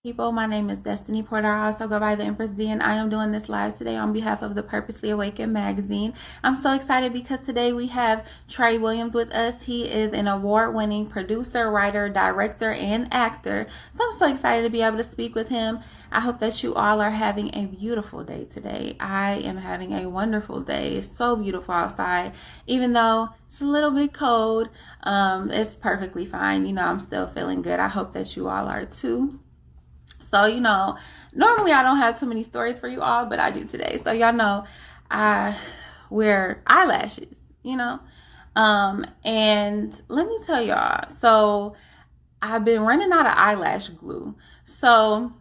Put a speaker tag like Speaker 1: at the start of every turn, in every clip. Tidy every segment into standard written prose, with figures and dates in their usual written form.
Speaker 1: People, my name is Destiny Porter. I also go by the Empress D, and I am doing this live today on behalf of the Purposely Awakened magazine. I'm so excited because today we have Trey Williams with us. He is an award-winning producer, writer, director, and actor. So I'm so excited to be able to speak with him. I hope that you all are having a beautiful day today. I am having a wonderful day. It's so beautiful outside, even though it's a little bit cold. It's perfectly fine. I'm still feeling good. I hope that you all are too. So, normally I don't have too many stories for you all, but I do today. So, y'all know I wear eyelashes, And let me tell y'all, so I've been running out of eyelash glue. So,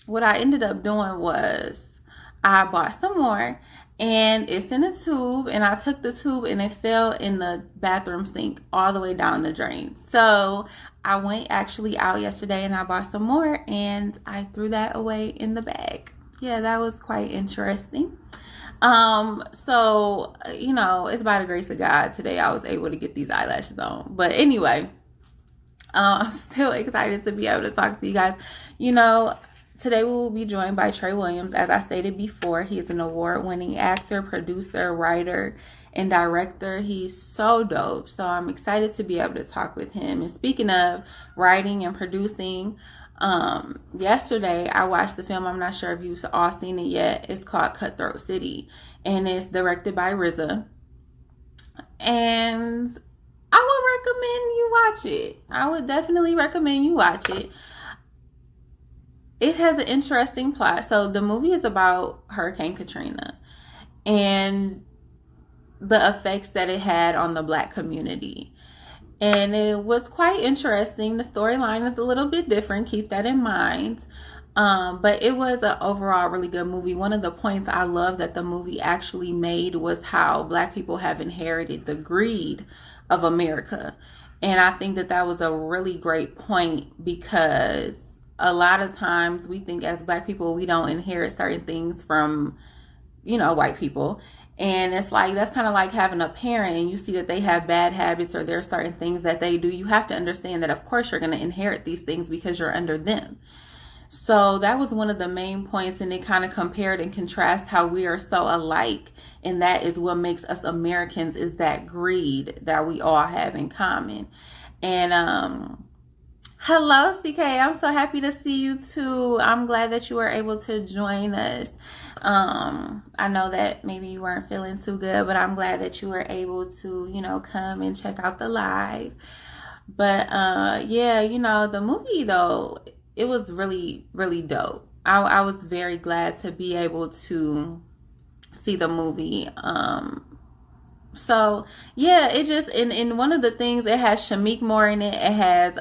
Speaker 1: what I ended up doing was I bought some more and it's in a tube, and I took the tube and it fell in the bathroom sink all the way down the drain. So I went actually out yesterday and I bought some more and I threw that away in the bag. Yeah, that was quite interesting. So, it's by the grace of God today I was able to get these eyelashes on. But anyway, I'm still excited to be able to talk to you guys. Today we will be joined by Trey Williams. As I stated before, he is an award-winning actor, producer, writer, and director. He's so dope. So I'm excited to be able to talk with him. And speaking of writing and producing, yesterday I watched the film. I'm not sure if you've all seen it yet. It's called Cutthroat City, and it's directed by RZA. And I would recommend you watch it. I would definitely recommend you watch it. It has an interesting plot. So the movie is about Hurricane Katrina and the effects that it had on the Black community. And it was quite interesting. The storyline is a little bit different. Keep that in mind. But it was an overall really good movie. One of the points I love that the movie actually made was how Black people have inherited the greed of America. And I think that that was a really great point, because a lot of times we think as Black people we don't inherit certain things from white people, and it's like that's kind of like having a parent and you see that they have bad habits or there are certain things that they do. You have to understand that of course you're going to inherit these things because you're under them. So that was one of the main points, and it kind of compared and contrast how we are so alike, and that is what makes us Americans, is that greed that we all have in common. And hello, CK. I'm so happy to see you too. I'm glad that you were able to join us. I know that maybe you weren't feeling too good, but I'm glad that you were able to, come and check out the live. But yeah, the movie though, it was really, really dope. I was very glad to be able to see the movie. So yeah, it just in one of the things, it has Shamik Moore in it. It has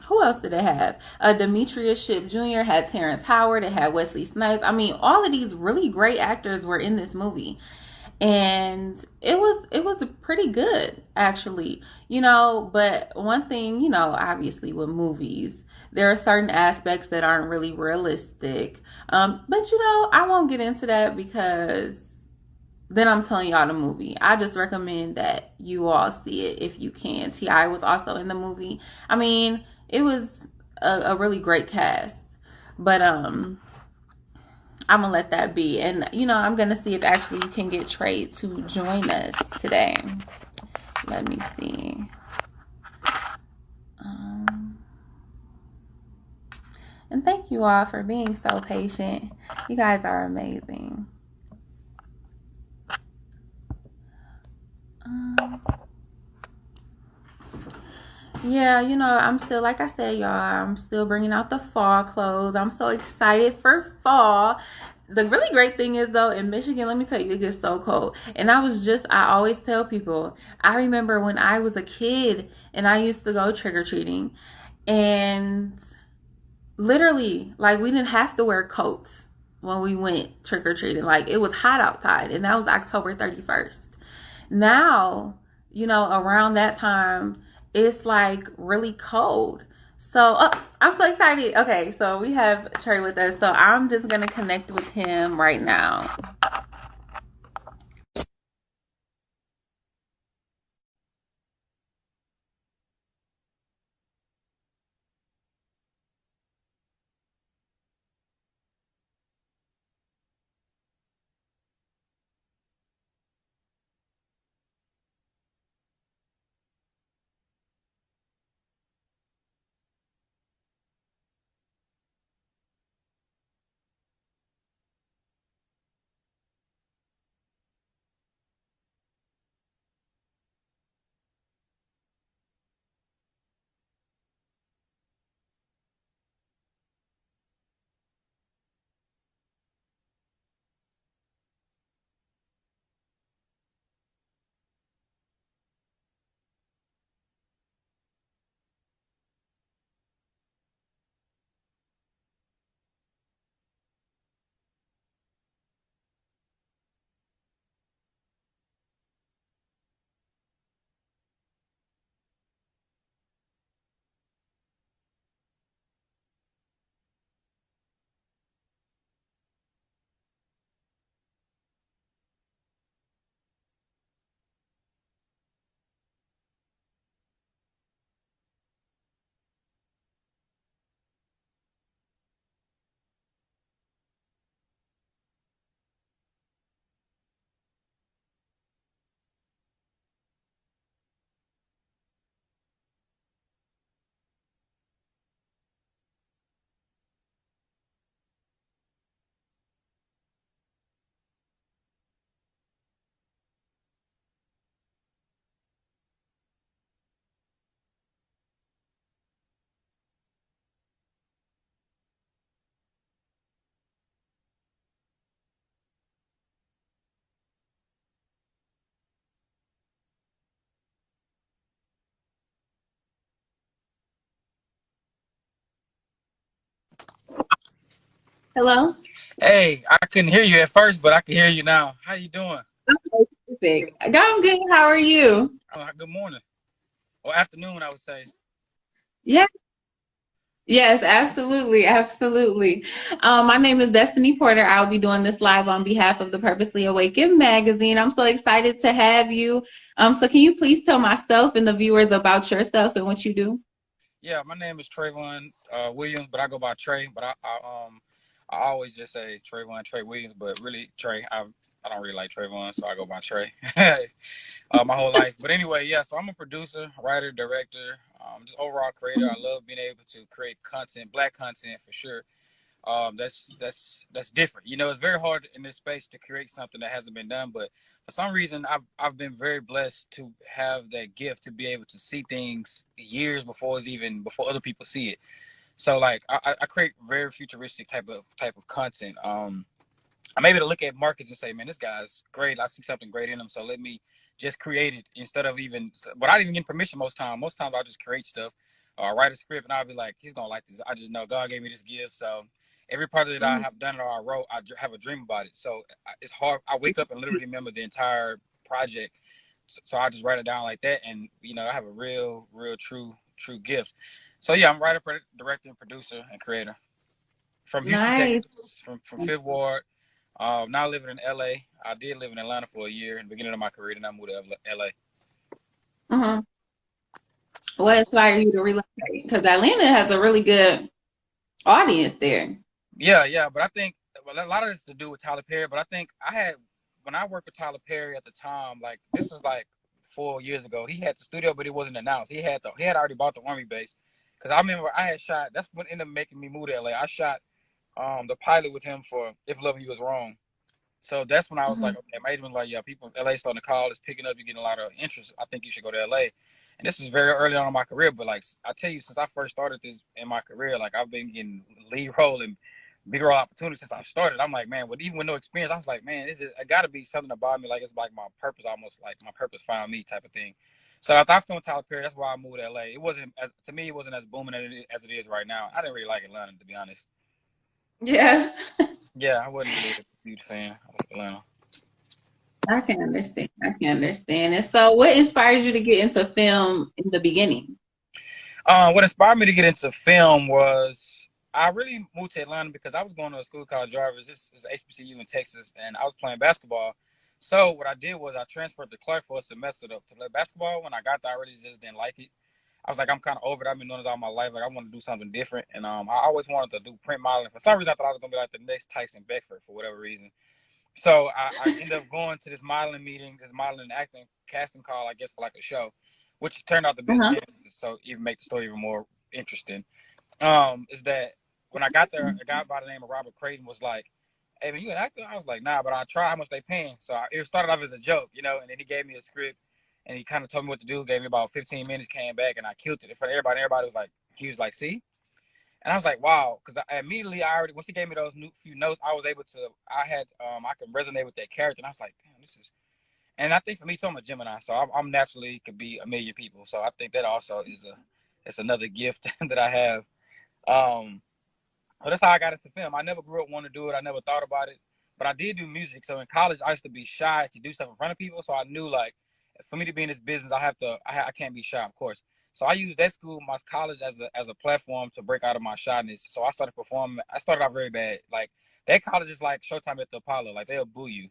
Speaker 1: who else did it have? Demetrius Shipp Jr. had Terrence Howard. It had Wesley Snipes. I mean, all of these really great actors were in this movie, and it was pretty good actually. But one thing, obviously with movies, there are certain aspects that aren't really realistic. But I won't get into that because then I'm telling y'all the movie. I just recommend that you all see it if you can. T.I. was also in the movie. I mean, it was a really great cast. But I'm gonna let that be. And I'm gonna see if actually you can get Trey to join us today. Let me see. And thank you all for being so patient. You guys are amazing. Yeah, I'm still, like I said, y'all, I'm still bringing out the fall clothes. I'm so excited for fall. The really great thing is, though, in Michigan, let me tell you, it gets so cold. And I always tell people, I remember when I was a kid and I used to go trick-or-treating, and literally, like, we didn't have to wear coats when we went trick-or-treating. Like, it was hot outside, and that was October 31st. Now, around that time, it's like really cold. So I'm so excited. Okay, so we have Trey with us. So I'm just going to connect with him right now. Hello?
Speaker 2: Hey, I couldn't hear you at first, but I can hear you now. How you doing?
Speaker 1: Okay, perfect. I'm good. How are you?
Speaker 2: Good morning or afternoon, I would say.
Speaker 1: Yeah. Yes, absolutely. Absolutely. My name is Destiny Porter. I'll be doing this live on behalf of the Purposely Awakened magazine. I'm so excited to have you. So can you please tell myself and the viewers about yourself and what you do?
Speaker 2: Yeah, my name is Trayvon Williams, but I go by Trey. But I always just say Trayvon Trey Williams, but really Trey. I don't really like Trayvon, so I go by Trey. My whole life. But anyway, yeah. So I'm a producer, writer, director, just overall creator. I love being able to create content, black content for sure. That's different. You know, it's very hard in this space to create something that hasn't been done. But for some reason, I've been very blessed to have that gift to be able to see things years before other people see it. So like I create very futuristic type of content. I'm able to look at markets and say, man, this guy's great. I see something great in him, so let me just create it instead of even without even getting permission. Most times, I'll just create stuff or write a script, and I'll be like, he's gonna like this. I just know God gave me this gift, so every project that I
Speaker 1: Mhm.
Speaker 2: have done or I wrote, I have a dream about it. So it's hard. I wake up and literally remember the entire project, so I just write it down like that, and I have a real true gift. So yeah, I'm writer, director, producer, and creator from Houston,
Speaker 1: Nice.
Speaker 2: Texas, from Fifth Ward. Now living in LA. I did live in Atlanta for a year in the beginning of my career, and I moved to LA.
Speaker 1: Mhm. What inspired you to relocate? Because Atlanta has a really good audience there.
Speaker 2: Yeah. But I think a lot of this to do with Tyler Perry. But I think when I worked with Tyler Perry at the time, like this was like 4 years ago. He had the studio, but it wasn't announced. He had already bought the Army base. Because I remember I had shot. That's what ended up making me move to LA. I shot the pilot with him for If Loving You Was Wrong. So that's when I was like,
Speaker 1: Mhm.
Speaker 2: okay, my agent was like, yeah, people in LA starting to call, it's picking up, you're getting a lot of interest. I think you should go to LA. And this is very early on in my career, but like I tell you, since I first started this in my career, like I've been getting lead role and big role opportunities since I started. I'm like, man, even with no experience, I was like, man, it got to be something about me. Like it's like my purpose, almost like my purpose found me type of thing. So after I filmed Tyler Perry, that's why I moved to LA. It wasn't to me, it wasn't as booming as it is right now. I didn't really like Atlanta, to be honest.
Speaker 1: Yeah.
Speaker 2: Yeah, I wasn't really a huge fan of Atlanta.
Speaker 1: I can understand. I can understand. And so, what inspired you to get into film in the beginning?
Speaker 2: What inspired me to get into film was I really moved to Atlanta because I was going to a school called Jarvis. This is HBCU in Texas, and I was playing basketball. So what I did was I transferred to Clark for a semester to play basketball. When I got there, I really just didn't like it. I was like, I'm kind of over it. I've been doing it all my life. Like I want to do something different, and I always wanted to do print modeling. For some reason, I thought I was gonna be like the next Tyson Beckford for whatever reason. So I ended up going to this modeling meeting, this modeling and acting casting call, I guess, for like a show, which turned out to be a
Speaker 1: Uh-huh.
Speaker 2: scam. So even make the story even more interesting. Is that when I got there, a guy by the name of Robert Creighton was like, "Hey man, you an actor?" I was like, "Nah, but I try. How much they paying?" So it started off as a joke, and then he gave me a script, and he kind of told me what to do. Gave me about 15 minutes, came back, and I killed it for everybody. Everybody was like, he was like, "See." And I was like, wow, because I already, once he gave me those few notes, I was able to, I can resonate with that character. And I was like, damn, and I think for me too, I'm a Gemini, so I'm naturally could be a million people. So I think that also it's another gift that I have. Um, well, that's how I got into film. I never grew up wanting to do it. I never thought about it, but I did do music. So in college, I used to be shy to do stuff in front of people. So I knew like, for me to be in this business, I can't be shy, of course. So I used that school, my college, as a platform to break out of my shyness. So I started performing. I started out very bad. Like that college is like Showtime at the Apollo. Like they'll boo you.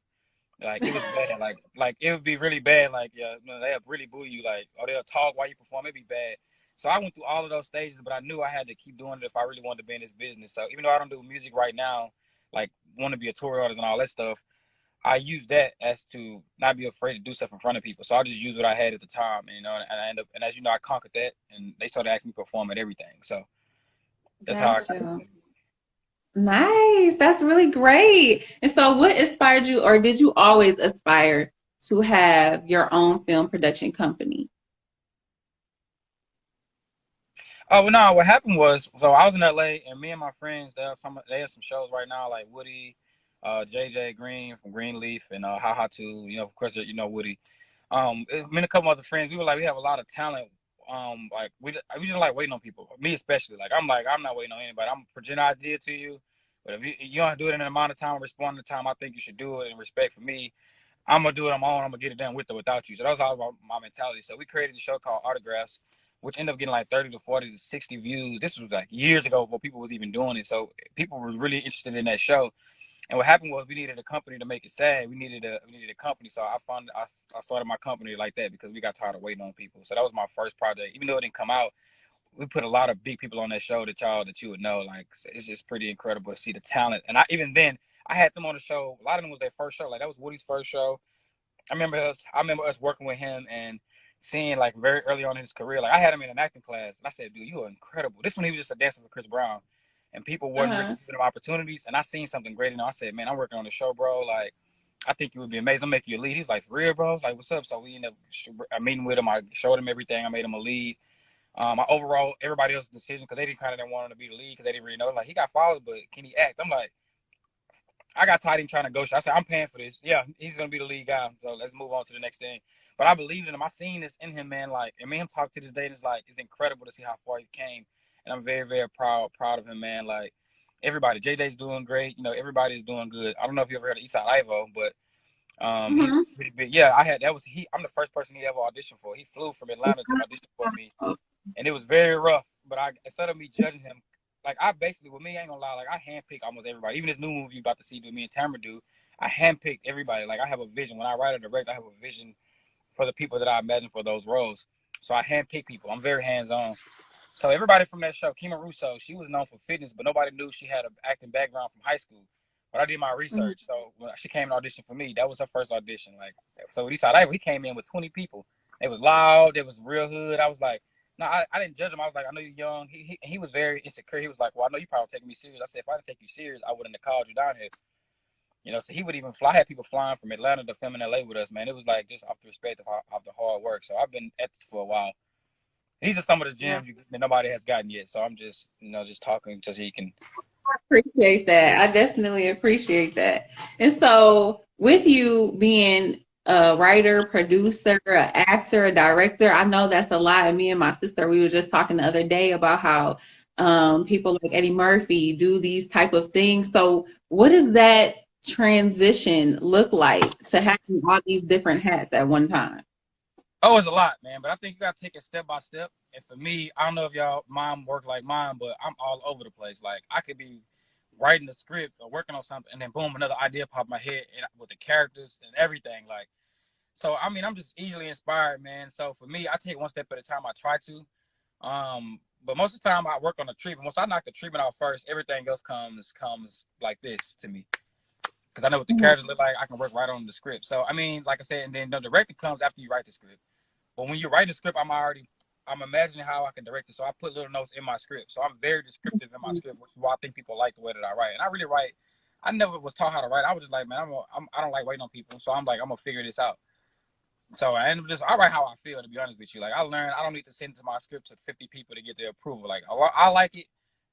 Speaker 2: Like it was bad. Like it would be really bad. Like yeah, no, they'll really boo you. Like or they'll talk while you perform. It'd be bad. So I went through all of those stages, but I knew I had to keep doing it if I really wanted to be in this business. So even though I don't do music right now, like want to be a tour artist and all that stuff, I use that as to not be afraid to do stuff in front of people. So I just use what I had at the time, and I end up, and as you know, I conquered that, and they started asking me to perform at everything. So that's how I
Speaker 1: Got
Speaker 2: got
Speaker 1: you.
Speaker 2: into it.
Speaker 1: Nice. That's really great. And so, what inspired you, or did you always aspire to have your own film production company?
Speaker 2: Oh well, no. What happened was, so I was in LA, and me and my friends, they have some shows right now, like Woody, JJ Green from Greenleaf, and Haha Two. Of course, Woody. Me and a couple other friends, we were like, we have a lot of talent. We just like waiting on people. Me especially. Like I'm not waiting on anybody. I'm present an idea to you. But if you don't do it in an amount of time, respond to the time I think you should do it, in respect for me, I'm gonna do it on my own. I'm gonna get it done with or without you. So that was all about my mentality. So we created a show called Autographs, which ended up getting like 30 to 40 to 60 views. This was like years ago before people was even doing it. So people were really interested in that show. And what happened was we needed a company to make it sad. We needed a company. So I started my company like that because we got tired of waiting on people. So that was my first project. Even though it didn't come out, we put a lot of big people on that show that you would know. Like, it's just pretty incredible to see the talent. And even then I had them on the show. A lot of them was their first show. Like, that was Woody's first show. I remember us working with him and seeing, like, very early on in his career. Like, I had him in an acting class, and I said, "Dude, you are incredible." This one, he was just a dancer for Chris Brown, and people wasn't really
Speaker 1: Uh-huh.
Speaker 2: giving him opportunities. And I seen something great in him. I said, "Man, I'm working on the show, bro. Like, I think you would be amazing. I'm making you a lead." He's like, "For real, bro?" I was like, "What's up?" So we ended up meeting with him. I showed him everything. I made him a lead. I overall everybody else's decision because they didn't want him to be the lead because they didn't really know. Like, he got followed, but can he act? I'm like, I got tired of him trying to negotiate. I said, I'm paying for this. Yeah, he's gonna be the lead guy. So let's move on to the next thing. But I believed in him. I seen this in him, man. Like, and me and him talk to this day, and it's incredible to see how far he came. And I'm very, very proud of him, man. Like, everybody, JJ's doing great. Everybody's doing good. I don't know if you ever heard of Eastside Ivo, but he's
Speaker 1: Mm-hmm.
Speaker 2: pretty big. Yeah, I'm the first person he ever auditioned for. He flew from Atlanta to audition for me, and it was very rough. But instead of me judging him, like, I basically, with me, I ain't gonna lie, like, I handpick almost everybody. Even this new movie you about to see that me and Tamara do, I handpicked everybody. Like, I have a vision. When I write or direct, I have a vision for the people that I imagine for those roles. So I handpick people. I'm very hands on. So everybody from that show, Kima Russo, she was known for fitness, but nobody knew she had an acting background from high school. But I did my research, so when she came and auditioned for me, that was her first audition. Like, so with Eastside Ivory, he came in with 20 people. It was loud. It was real hood. I was like, no, I didn't judge him. I was like, I know you're young. He was very insecure. He was like, well, I know you probably taking me serious. I said, if I didn't take you serious, I wouldn't have called you down here. So he would even fly. I had people flying from Atlanta to film in LA with us, man. It was like just off the respect of the hard work. So I've been at this for a while. These are some of the
Speaker 1: Yeah.
Speaker 2: gems that nobody has gotten yet. So I'm just, just talking just so he can.
Speaker 1: Appreciate that. I definitely appreciate that. And so, with you being a writer, producer, an actor, a director, I know that's a lot. And me and my sister, we were just talking the other day about how people like Eddie Murphy do these type of things. So, what does that transition look like to having all these different hats at one time?
Speaker 2: Oh, it's a lot, man. But I think you got to take it step by step. And for me, I don't know if y'all mom work like mine, but I'm all over the place. Like, I could be writing the script or working on something, and then boom, another idea pop in my head with the characters and everything. Like, so I mean, I'm just easily inspired, man. So for me, I take one step at a time. I try to. But most of the time, I work on the treatment. Once I knock the treatment out first, everything else comes like this to me because I know what the
Speaker 1: Mhm.
Speaker 2: characters look like. I can work right on the script. So I mean, like I said, and then the directing comes after you write the script. But when you write the script, I'm imagining how I can direct it. So I put little notes in my script. So I'm very descriptive in my script, which is why I think people like the way that I write. And I really write. I never was taught how to write. I was just like, man, I don't like waiting on people. So I'm like, I'm gonna figure this out. So I write how I feel, to be honest with you. Like, I learned I don't need to send to my script to 50 people to get their approval. Like, I like it.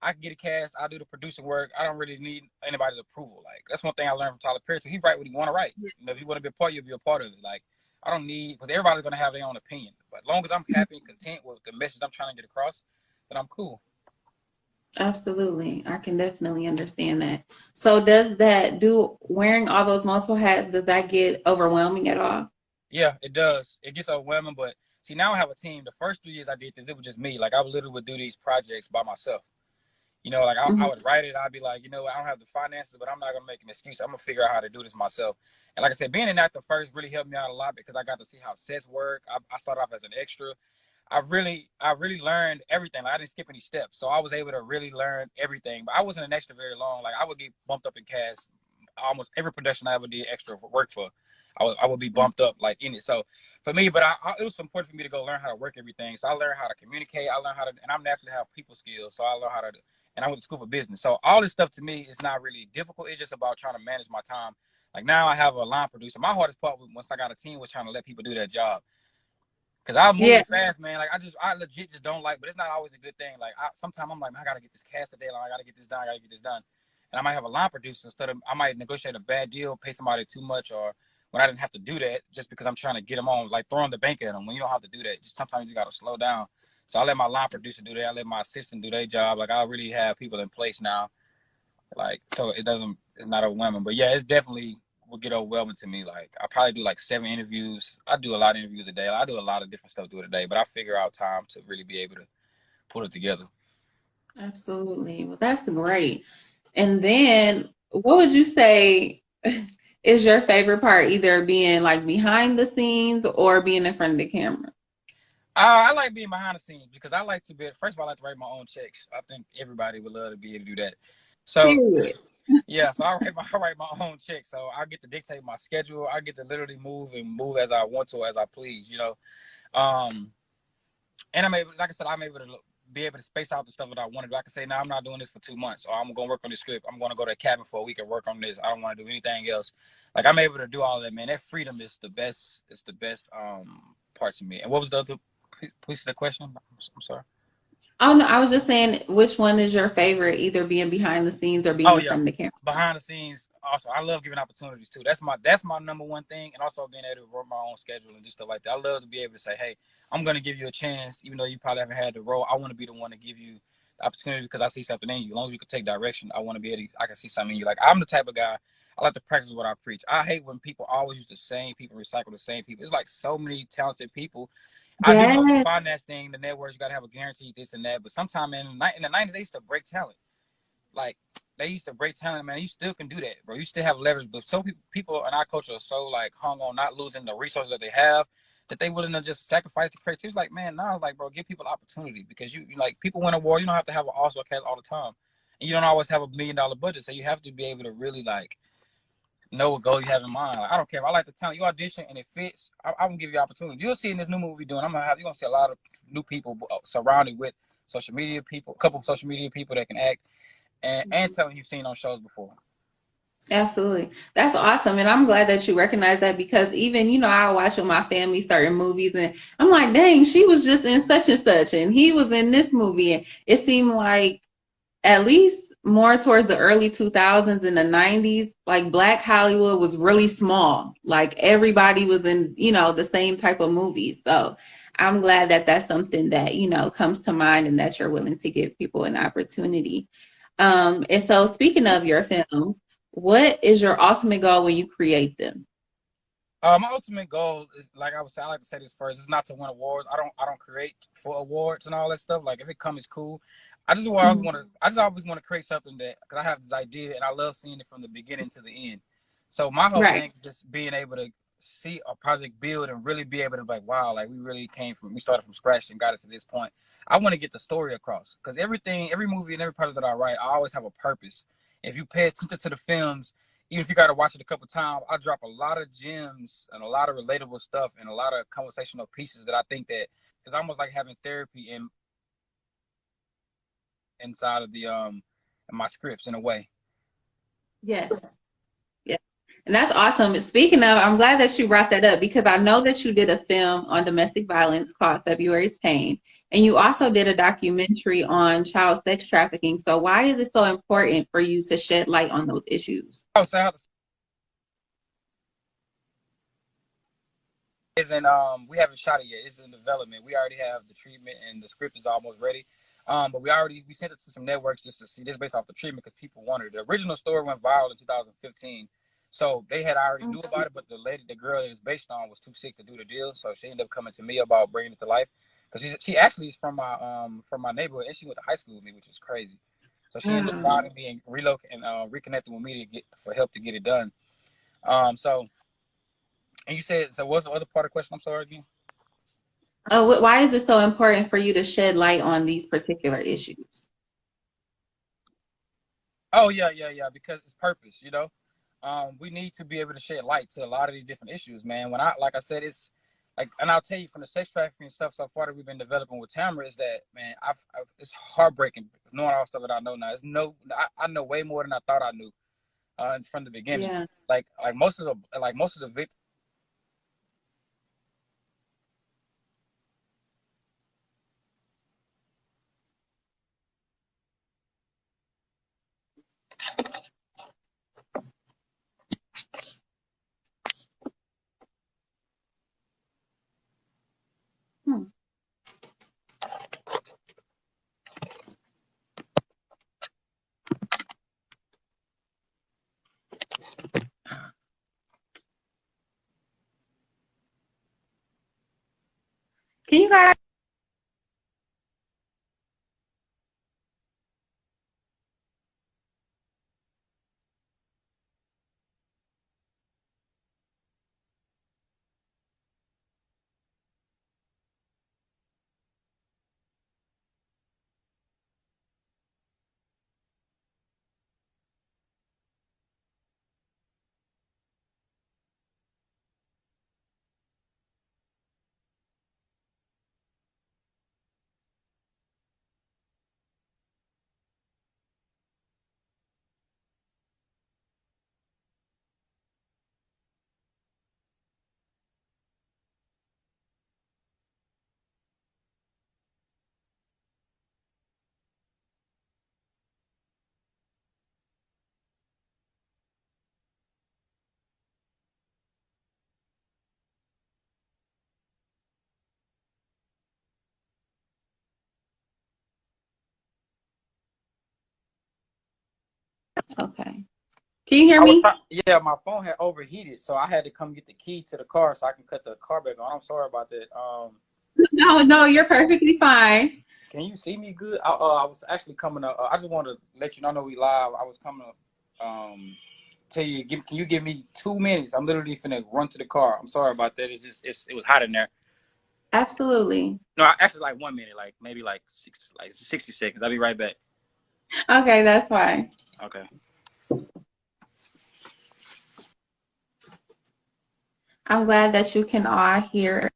Speaker 2: I can get a cast. I do the producing work. I don't really need anybody's approval. Like, that's one thing I learned from Tyler Perry. So he write what he want to write. If you want to be a part, you'll be a part of it. Like, I don't need, because everybody's gonna have their own opinion. But as long as I'm happy and content with the message I'm trying to get across, then I'm cool.
Speaker 1: Absolutely. I can definitely understand that. So does that do wearing all those multiple hats, does that get overwhelming at all?
Speaker 2: Yeah, it does. It gets overwhelming, but see, now I have a team. The first 3 years I did this, it was just me. Like, I literally would do these projects by myself. Like, I
Speaker 1: Mhm.
Speaker 2: would write it. I'd be like, I don't have the finances, but I'm not gonna make an excuse. I'm gonna figure out how to do this myself. And like I said, being an actor first really helped me out a lot because I got to see how sets work. I started off as an extra. I really learned everything. Like, I didn't skip any steps, so I was able to really learn everything. But I wasn't an extra very long. Like, I would get bumped up in cast almost every production I ever did extra work for. I would be bumped up like in it. So for me, but it was important for me to go learn how to work everything. So I learned how to communicate. I learned how to, and I'm naturally have people skills. So I learned how to, and I went to school for business. So all this stuff to me is not really difficult. It's just about trying to manage my time. Like, now I have a line producer. My hardest part was once I got a team was trying to let people do their job. Cause I
Speaker 1: Yeah.
Speaker 2: move fast, man. Like, I legit just don't like, but it's not always a good thing. Like, sometimes I'm like, man, I gotta get this cast today. Like, I gotta get this done. I gotta get this done. And I might have a line producer instead of, I might negotiate a bad deal, pay somebody too much, or when I didn't have to do that, just because I'm trying to get them on, like throwing the bank at them. When you don't have to do that, just sometimes you gotta slow down. So I let my line producer do that. I let my assistant do their job. Like, I really have people in place now Like, so it doesn't, it's not overwhelming. But yeah, it's definitely will get overwhelming to me. Like, I probably do like 7 interviews. I do a lot of interviews a day. I do a lot of different stuff through the day, but I figure out time to really be able to put it together.
Speaker 1: Absolutely. Well, that's great. And then what would you say is your favorite part, either being like behind the scenes or being in front of the camera?
Speaker 2: I like being behind the scenes because I like to be, first of all, I like to write my own checks. I think everybody would love to be able to do that. So,
Speaker 1: Period.
Speaker 2: yeah, so I write my own check. So I get to dictate my schedule. I get to literally move as I want to, as I please, you know. Um, and I'm able, like I said, I'm able to be able to space out the stuff that I want to do. I can say, no, I'm not doing this for 2 months, or I'm going to work on this script. I'm going to go to a cabin for a week and work on this. I don't want to do anything else. Like, I'm able to do all that, man. That freedom is the best. It's the best part to me. And what was the other piece of the question? I'm sorry.
Speaker 1: Oh no, I was just saying, which one is your favorite, either being behind the scenes or being
Speaker 2: Oh
Speaker 1: in
Speaker 2: yeah,
Speaker 1: front of the camera?
Speaker 2: behind the scenes. Also, I love giving opportunities too. That's my number one thing, and also being able to work my own schedule and do stuff like that. I love to be able to say, hey, I'm going to give you a chance, even though you probably haven't had the role. I want to be the one to give you the opportunity because I see something in you. As long as you can take direction, I want to be able to, I can see something in you. Like, I'm the type of guy, I like to practice what I preach. I hate when people always use the same people, recycle the same people. It's like so many talented people. I do know the
Speaker 1: Yes,
Speaker 2: finance thing, the networks, you got to have a guarantee, this and that. But sometimes in the 90s, they used to break talent. Like, they used to break talent, man. You still can do that, bro. You still have leverage, but so people in our culture are so like hung on not losing the resources that they have that they willing to just sacrifice the creativity. It's like, man, now like, bro, give people opportunity because you like people win awards. You don't have to have an Oscar cast all the time, and you don't always have $1 million budget. So you have to be able to really like know what goal you have in mind. Like, I don't care if I like the talent, you audition and it fits. I'm gonna give you opportunity. You'll see in this new movie we're doing. You're gonna see a lot of new people surrounded with social media people, a couple of social media people that can act and telling you've seen on shows before.
Speaker 1: absolutely. That's awesome. And I'm glad that you recognize that, because even, I watch with my family certain movies and I'm like, dang, she was just in such and such and he was in this movie. And it seemed like, at least more towards the early 2000s and the 90s, like Black Hollywood was really small. Like everybody was in, the same type of movies. So I'm glad that that's something that, comes to mind and that you're willing to give people an opportunity. And so speaking of your film, what is your ultimate goal when you create them?
Speaker 2: My ultimate goal is, like I was saying, I like to say this first, is not to win awards. I don't create for awards and all that stuff. Like, if it comes, it's cool.
Speaker 1: Mhm.
Speaker 2: I just always want to create something that, because I have this idea and I love seeing it from the beginning to the end. So my whole
Speaker 1: Right.
Speaker 2: thing is just being able to see a project build and really be able to be like, wow, like we started from scratch and got it to this point. I want to get the story across because every movie and every project that I write, I always have a purpose. If you pay attention to the films, even if you got to watch it a couple times, I drop a lot of gems and a lot of relatable stuff and a lot of conversational pieces that I think that is almost like having therapy inside of the in my scripts in a way.
Speaker 1: Yes. Yeah. And that's awesome. Speaking of, I'm glad that you brought that up, because I know that you did a film on domestic violence called February's Pain, and you also did a documentary on child sex trafficking. So why is it so important for you to shed light on those issues?
Speaker 2: Oh, so isn't we haven't shot it yet. It's in development. We already have the treatment and the script is almost ready. But we sent it to some networks just to see this based off the treatment because people wanted it. The original story went viral in 2015, so they had already knew about it. But the girl that it's based on, was too sick to do the deal, so she ended up coming to me about bringing it to life. Because she actually is from my neighborhood and she went to high school with me, which is crazy. So she ended up
Speaker 1: Mm.
Speaker 2: finding me and reconnecting with me to get for help to get it done. So and you said, so what's the other part of the question? I'm sorry again.
Speaker 1: Why is it so important for you to shed light on these particular issues?
Speaker 2: Oh yeah. Because it's purpose, you know. We need to be able to shed light to a lot of these different issues, man. Like I said, it's like, and I'll tell you from the sex trafficking stuff so far that we've been developing with Tamara is that, man, it's heartbreaking knowing all the stuff that I know now. I know way more than I thought I knew from the beginning.
Speaker 1: Yeah.
Speaker 2: Like most of the victims.
Speaker 1: Hmm. Can you guys? Okay. Can you hear
Speaker 2: I was
Speaker 1: me?
Speaker 2: trying, yeah, my phone had overheated, so I had to come get the key to the car so I can cut the car back on. I'm sorry about that.
Speaker 1: No, no, you're perfectly fine.
Speaker 2: Can you see me good? I was actually coming up. I just wanted to let you know, I know we live. I was coming up. Tell you, can you give me 2 minutes? I'm literally finna run to the car. I'm sorry about that. It was hot in there.
Speaker 1: Absolutely.
Speaker 2: No, actually, like 1 minute, like maybe like 60 seconds. I'll be right back.
Speaker 1: Okay, that's fine.
Speaker 2: Okay.
Speaker 1: I'm glad that you can all hear.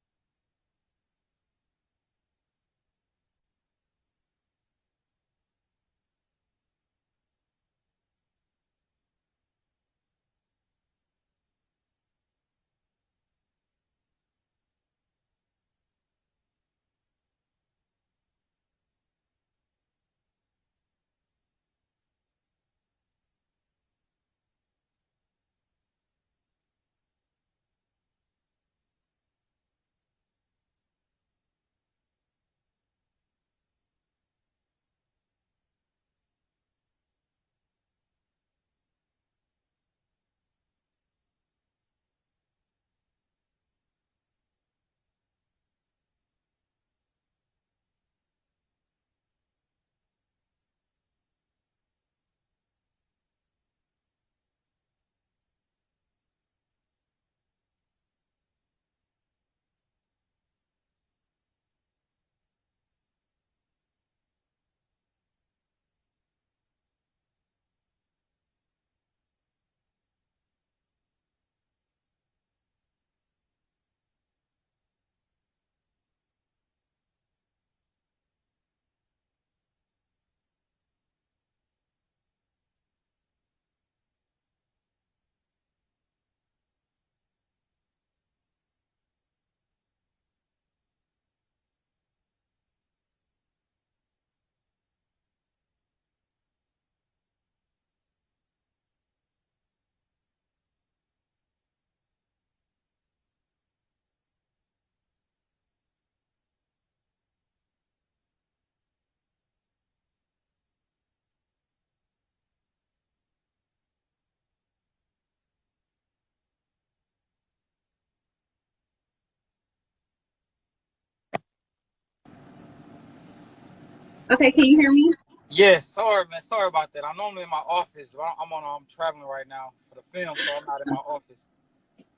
Speaker 1: Okay, can you hear me?
Speaker 2: Yes, sorry, man. Sorry about that. I'm normally in my office, but I'm traveling right now for the film, so I'm not in my office.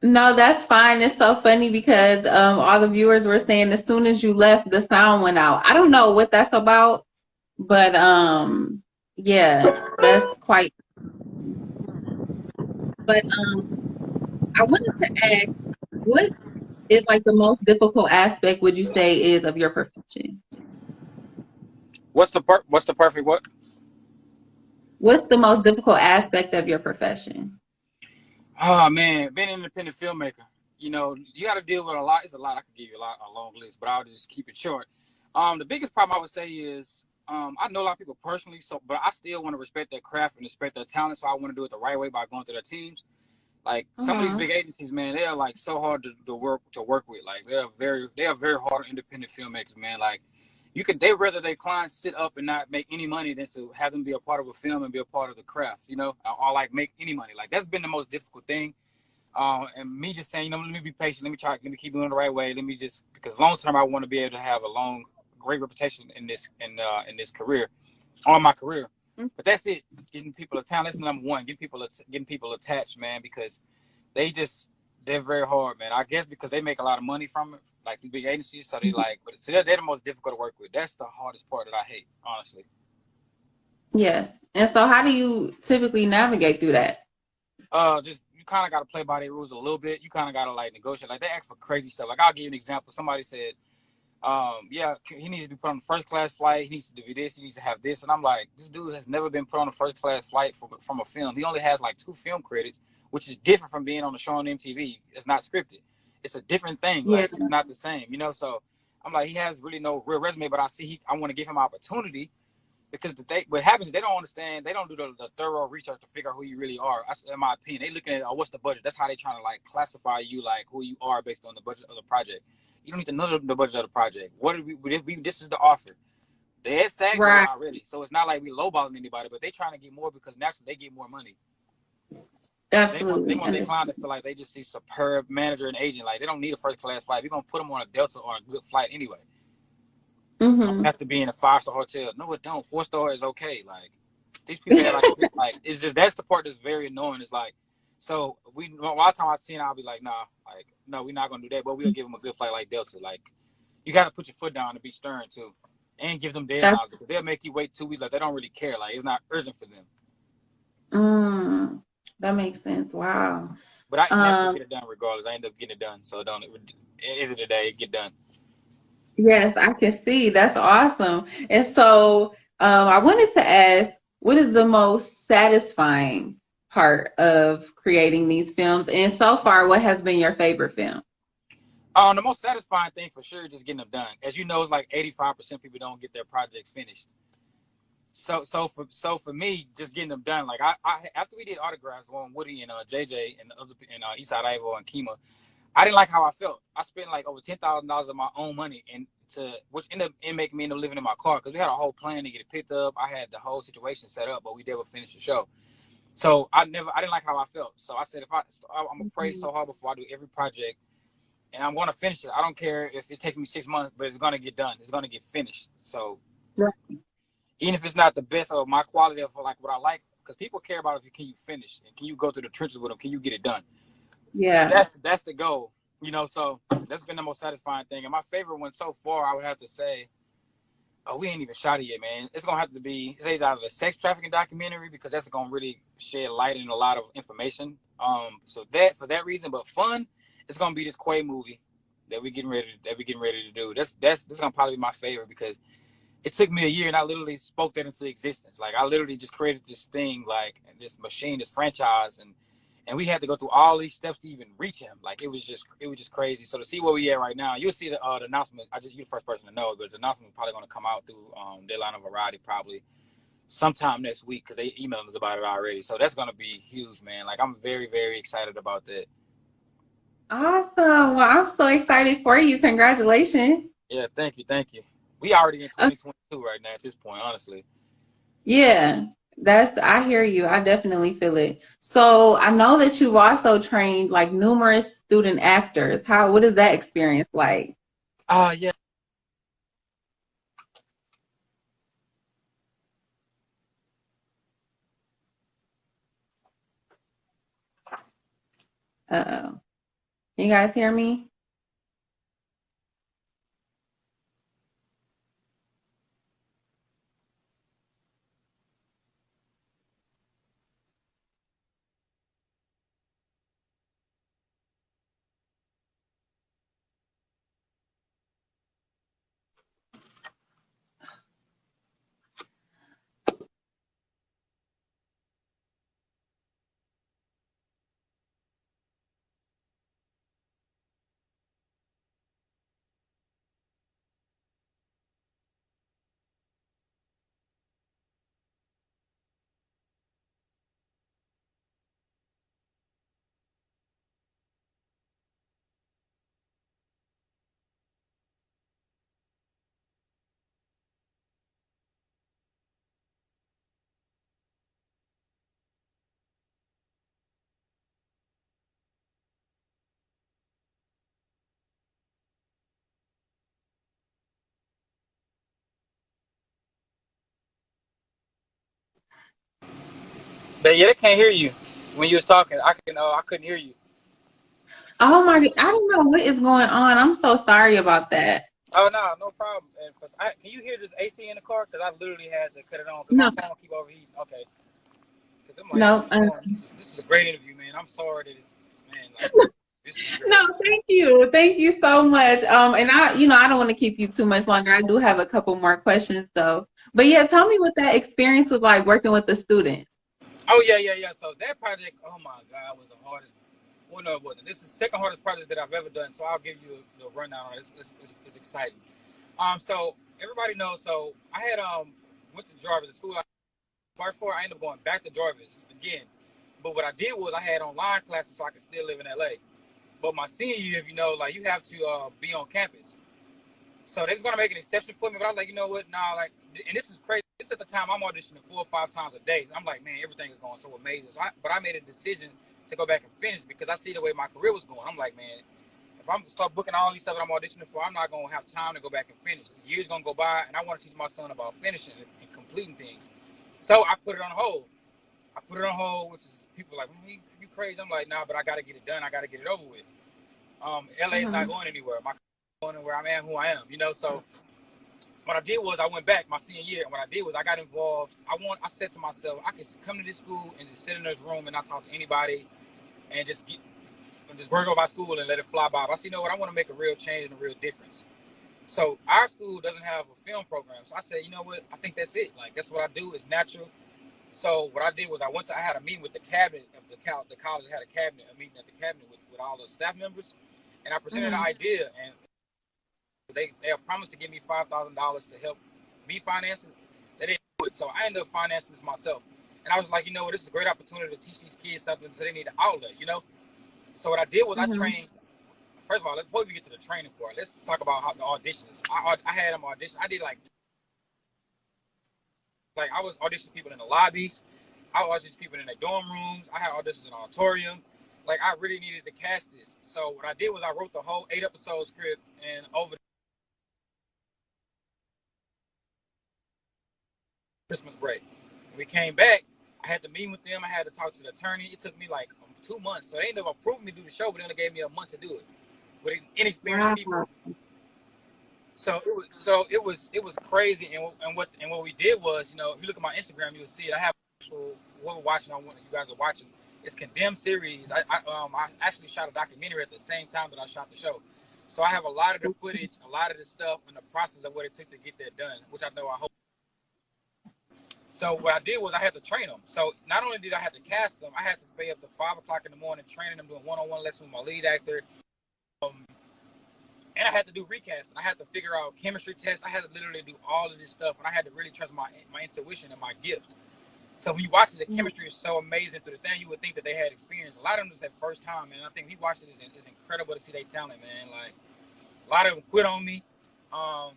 Speaker 1: No, that's fine. It's so funny because all the viewers were saying as soon as you left, the sound went out. I don't know what that's about, but yeah, that's quite. But I wanted to ask, what is like the most difficult aspect? Would you say is of your profession?
Speaker 2: What's the perfect what?
Speaker 1: What's the most difficult aspect of your profession?
Speaker 2: Oh man, being an independent filmmaker, you got to deal with a lot. It's a lot. I could give you a long list, but I'll just keep it short. The biggest problem I would say is I know a lot of people personally, so but I still want to respect their craft and respect their talent. So I want to do it the right way by going through their teams. Like some of these
Speaker 1: Mm-hmm.
Speaker 2: big agencies, man, they are like so hard to work with. Like they are very hard independent filmmakers, man. Like they rather their clients sit up and not make any money than to have them be a part of a film and be a part of the craft, or like make any money. Like that's been the most difficult thing. And me just saying, let me be patient. Let me keep doing it the right way. Let me just because long term, I want to be able to have a great reputation in this career, on my career. But that's it. Getting people to town. That's number one. Getting people attached, man, because they just they're very hard, man. I guess because they make a lot of money from it, like the big agencies. So they like, but so they're the most difficult to work with. That's the hardest part that I hate, honestly.
Speaker 1: Yes. And so how do you typically navigate through that?
Speaker 2: Just you kind of got to play by their rules a little bit. You kind of got to like negotiate. Like they ask for crazy stuff. Like I'll give you an example. Somebody said, yeah, he needs to be put on a first class flight. He needs to do this. He needs to have this. And I'm like, this dude has never been put on a first class flight from a film. He only has like 2 film credits, which is different from being on a show on MTV. It's not scripted. It's a different thing.
Speaker 1: Yeah.
Speaker 2: Like it's not the same, you know. So I'm like, he has really no real resume. But I want to give him opportunity because what happens is they don't understand. They don't do the thorough research to figure out who you really are. That's, in my opinion, they looking at what's the budget. That's how they trying to like classify you, like who you are based on the budget of the project. You don't need to know the budget of the project. What did we this is the offer. They had SAG
Speaker 1: Right.
Speaker 2: already, so it's not like we lowballing anybody, but they trying to get more because naturally they get more money. They
Speaker 1: Absolutely.
Speaker 2: want their client to feel like they just see superb manager and agent. Like they don't need a first class flight. We're gonna put them on a Delta or a good flight anyway.
Speaker 1: Mm-hmm.
Speaker 2: Have to be in a 5-star hotel. No, it don't. 4-star is okay. Like these people have like it's just that's the part that's very annoying. It's like so a lot of time I've seen I'll be like, nah, like no, we're not gonna do that, but we'll give them a good flight like Delta. Like you gotta put your foot down and be stern too. And give them deadlines because they'll make you wait 2 weeks. Like they don't really care. Like it's not urgent for them.
Speaker 1: That makes sense. Wow.
Speaker 2: But I eventually get it done regardless. I end up getting it done. So don't at the end of the day, it get done.
Speaker 1: Yes, I can see. That's awesome. And so I wanted to ask, what is the most satisfying part of creating these films? And so far, what has been your favorite film?
Speaker 2: The most satisfying thing for sure is just getting them done. As you know, it's like 85% people don't get their projects finished. So for me, just getting them done. Like I after we did autographs, one Woody and JJ and the other and Eastside Ivo and Kima, I didn't like how I felt. I spent like over $10,000 of my own money and which ended up making me end up living in my car because we had a whole plan to get it picked up. I had the whole situation set up, but we never finished the show. So I didn't like how I felt. So I said I'm gonna pray so hard before I do every project, and I'm gonna finish it. I don't care if it takes me 6 months, but it's gonna get done. It's gonna get finished. So
Speaker 1: Right.
Speaker 2: even if it's not the best of my quality of like what I like, because people care about can you finish and can you go through the trenches with them? Can you get it done?
Speaker 1: Yeah.
Speaker 2: That's the goal, you know. So that's been the most satisfying thing. And my favorite one so far, I would have to say, we ain't even shot it yet, man. It's gonna have to be it's either a sex trafficking documentary because that's gonna really shed light in a lot of information. So that for that reason, but fun, it's gonna be this Quay movie that we getting ready to do. That's gonna probably be my favorite because it took me a year and I literally spoke that into existence. Like I literally just created this thing, like this machine, this franchise, and we had to go through all these steps to even reach him. Like it was just crazy. So to see where we at right now, you'll see the announcement. You're the first person to know, but the announcement is probably going to come out through Deadline of Variety probably sometime next week because they emailed us about it already. So that's going to be huge, man. Like I'm very, very excited about that.
Speaker 1: Awesome. Well, I'm so excited for you. Congratulations.
Speaker 2: Yeah, thank you. We already in 2022 right now at this point, honestly.
Speaker 1: Yeah, I hear you. I definitely feel it. So I know that you've also trained like numerous student actors. What is that experience like?
Speaker 2: Yeah.
Speaker 1: Uh-oh. You guys hear me?
Speaker 2: They can't hear you when you was talking. I couldn't hear you.
Speaker 1: Oh my, I don't know what is going on. I'm so sorry about that.
Speaker 2: Oh no, no problem. And can you hear this AC in the car? Because I literally had to cut it on because my
Speaker 1: No,
Speaker 2: phone keep overheating. Okay, because I'm like, this
Speaker 1: no,
Speaker 2: is boring. This is a great interview, man. I'm sorry that it's man like this is
Speaker 1: no,
Speaker 2: great.
Speaker 1: thank you. Thank you so much. And I don't want to keep you too much longer. I do have a couple more questions though. But yeah, tell me what that experience was like working with the students.
Speaker 2: Oh yeah. So that project, oh my god, was the hardest. Well, no, it wasn't. This is the second hardest project that I've ever done. So I'll give you the rundown on it. It's exciting. So everybody knows. So I had went to Jarvis, the school I applied for. I ended up going back to Jarvis again. But what I did was I had online classes so I could still live in LA. But my senior year, if you know, like you have to be on campus. So they was gonna make an exception for me, but I was like, you know what? Nah, like, and this is crazy. This at the time I'm auditioning 4 or 5 times a day. I'm like, man, everything is going so amazing. But I made a decision to go back and finish because I see the way my career was going. I'm like, man, if I'm start booking all these stuff that I'm auditioning for, I'm not gonna have time to go back and finish. Years gonna go by, and I want to teach my son about finishing and completing things. So I put it on hold. Which is people like, man, you crazy? I'm like, nah, but I gotta get it done. I gotta get it over with. LA is not
Speaker 1: Hmm.
Speaker 2: going anywhere. My going where I am, who I am, you know. So what I did was I went back my senior year, and what I did was I got involved. I said to myself, I can come to this school and just sit in this room and not talk to anybody, and just work on my school and let it fly by. But I said, you know what? I want to make a real change and a real difference. So our school doesn't have a film program. So I said, you know what? I think that's it. Like that's what I do. It's natural. So what I did was I had a meeting with the cabinet of the college had a meeting at the cabinet with all the staff members, and I presented an
Speaker 1: Hmm.
Speaker 2: idea, and they have promised to give me $5,000 to help me finance it. They didn't do it, so I ended up financing this myself. And I was like, you know what, this is a great opportunity to teach these kids something, so they need an outlet, you know. So what I did was I
Speaker 1: Hmm.
Speaker 2: trained. First of all, before we get to the training part, let's talk about how the auditions. I had them audition. I did like I was auditioning people in the lobbies. I auditioned people in their dorm rooms. I had auditions in the auditorium. Like I really needed to cast this. So what I did was I wrote the whole 8 episode script, and over Christmas break. When we came back, I had to meet with them. I had to talk to the attorney. It took me like 2 months. So they ended up approving me to do the show, but then they gave me a month to do it with inexperienced people.
Speaker 1: Wow.
Speaker 2: So it was crazy. And what we did was, you know, if you look at my Instagram, you'll see it. I have actual what we're watching on what you guys are watching. It's condemned series. I actually shot a documentary at the same time that I shot the show. So I have a lot of the footage, a lot of the stuff, and the process of what it took to get that done, which I hope. So what I did was I had to train them. So not only did I have to cast them, I had to stay up to 5 o'clock in the morning training them, doing one-on-one lessons with my lead actor, and I had to do recasts. I had to figure out chemistry tests. I had to literally do all of this stuff, and I had to really trust my intuition and my gift. So when you watch it, the chemistry is so amazing through the thing. You would think that they had experience. A lot of them is their first time, and I think if you watch it, it's incredible to see their talent, man. Like a lot of them quit on me. Um,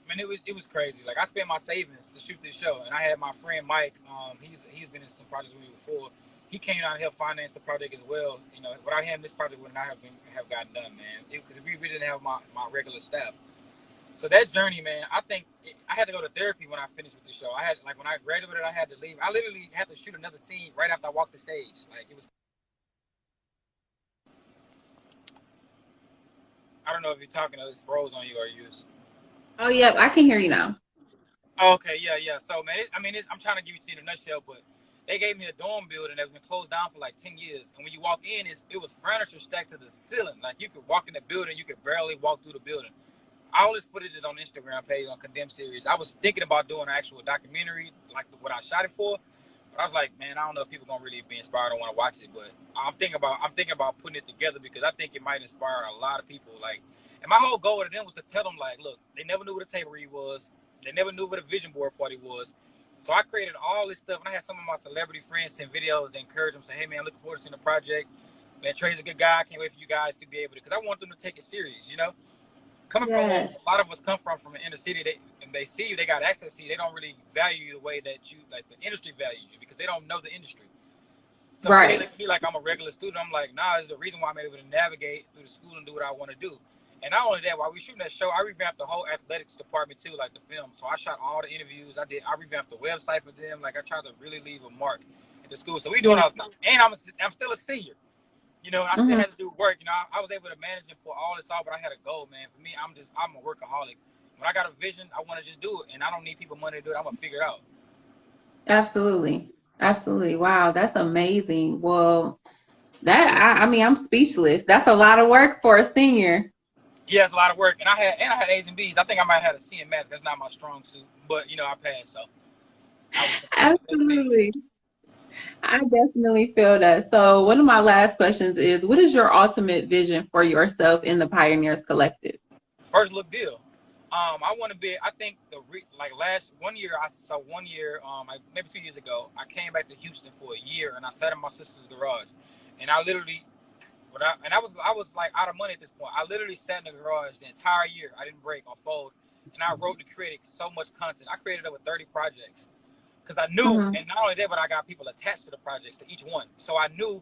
Speaker 2: Man, it was crazy. Like I spent my savings to shoot this show, and I had my friend Mike. He's been in some projects with me before. He came out and helped finance the project as well. You know, without him, this project would not have gotten done, man. Because we didn't have my regular staff. So that journey, man, I had to go to therapy when I finished with the show. I had like when I graduated, I had to leave. I literally had to shoot another scene right after I walked the stage. Like it was. I don't know if you're talking or it's froze on you or you.
Speaker 1: Oh, yep, I can hear you now.
Speaker 2: Oh, okay, yeah. So, man, I'm trying to give it to you in a nutshell, but they gave me a dorm building that's been closed down for like 10 years. And when you walk in, it was furniture stacked to the ceiling. Like, you could walk in the building, you could barely walk through the building. All this footage is on the Instagram page on Condemned Series. I was thinking about doing an actual documentary, like what I shot it for. But I was like, man, I don't know if people are going to really be inspired or want to watch it. But I'm thinking about putting it together because I think it might inspire a lot of people. Like, and my whole goal with them was to tell them, like, look, they never knew what a table read was. They never knew what a vision board party was. So I created all this stuff, and I had some of my celebrity friends send videos to encourage them, say, hey, man, looking forward to seeing the project. Man, Trey's a good guy. I can't wait for you guys to be able to, because I want them to take it serious, you know? Coming from where
Speaker 1: Yes.
Speaker 2: a lot of us come from the inner city, they see you, they got access to you, they don't really value you the way that you, like the industry values you because they don't know the industry. So when they look
Speaker 1: Right.
Speaker 2: at me like I'm a regular student, I'm like, nah, there's a reason why I'm able to navigate through the school and do what I want to do. And not only that, while we shooting that show, I revamped the whole athletics department too, like the film. So I shot all the interviews. I revamped the website for them. Like I tried to really leave a mark at the school. So we doing all the time. And I'm still a senior. You know, I still had to do work. You know, I was able to manage and pull all this off, but I had a goal, man. For me, I'm a workaholic. When I got a vision, I want to just do it, and I don't need people money to do it. I'm gonna figure it out.
Speaker 1: Absolutely. Absolutely. Wow, that's amazing. Well, I mean, I'm speechless. That's a lot of work for a senior.
Speaker 2: Yeah, it's a lot of work, and I had A's and B's. I think I might have had a C in math. That's not my strong suit, but you know, I passed, so I was considered the best senior.
Speaker 1: Absolutely. I definitely feel that. So, one of my last questions is, what is your ultimate vision for yourself in the Pioneers Collective?
Speaker 2: First look deal. I want to be. I think like last 1 year. Like maybe 2 years ago, I came back to Houston for a year, and I sat in my sister's garage, and I literally, I was like out of money at this point. I literally sat in the garage the entire year. I didn't break or fold, and I wrote the critics so much content. I created over 30 projects because I knew, and not only that, but I got people attached to the projects to each one. So I knew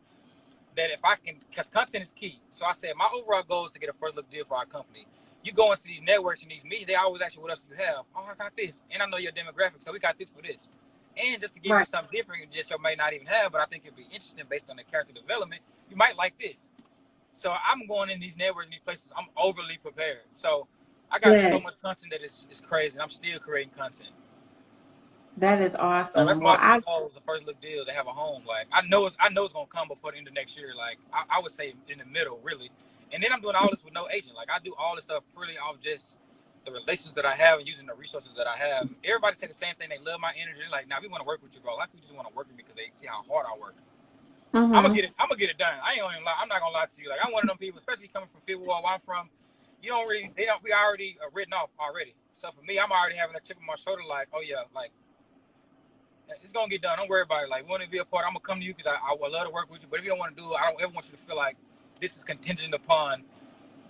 Speaker 2: that if I can, because content is key. So I said my overall goal is to get a first look deal for our company. You go into these networks and these meetings, they always ask you, what else do you have? Oh, I got this. And I know your demographic, so we got this for this. And just to give you something different that you may not even have, but I think it'd be interesting based on the character development, you might like this. So I'm going in these networks and these places, I'm overly prepared. So I got so much content that is crazy, and I'm still creating content.
Speaker 1: That is
Speaker 2: So that's
Speaker 1: awesome.
Speaker 2: my goal, the first look deal, to have a home. Like I know it's gonna come before the end of next year. Like I would say in the middle, really. And then I'm doing all this with no agent. Like I do all this stuff purely off just the relations that I have and using the resources that I have. Everybody say the same thing. They love my energy. They're like, now we want to work with you, bro. Like we just want to work with me because they see how hard I work. I'm gonna get it done. I ain't gonna lie. I'm not gonna lie to you. Like I'm one of them people, especially coming from Fifth Ward, where I'm from. We already written off already. So for me, I'm already having a chip on my shoulder. Like, oh yeah, like. It's gonna get done. Don't worry about it. Like, want to be a part? I'm gonna come to you because I would love to work with you. But if you don't want to do it, I don't ever want you to feel like this is contingent upon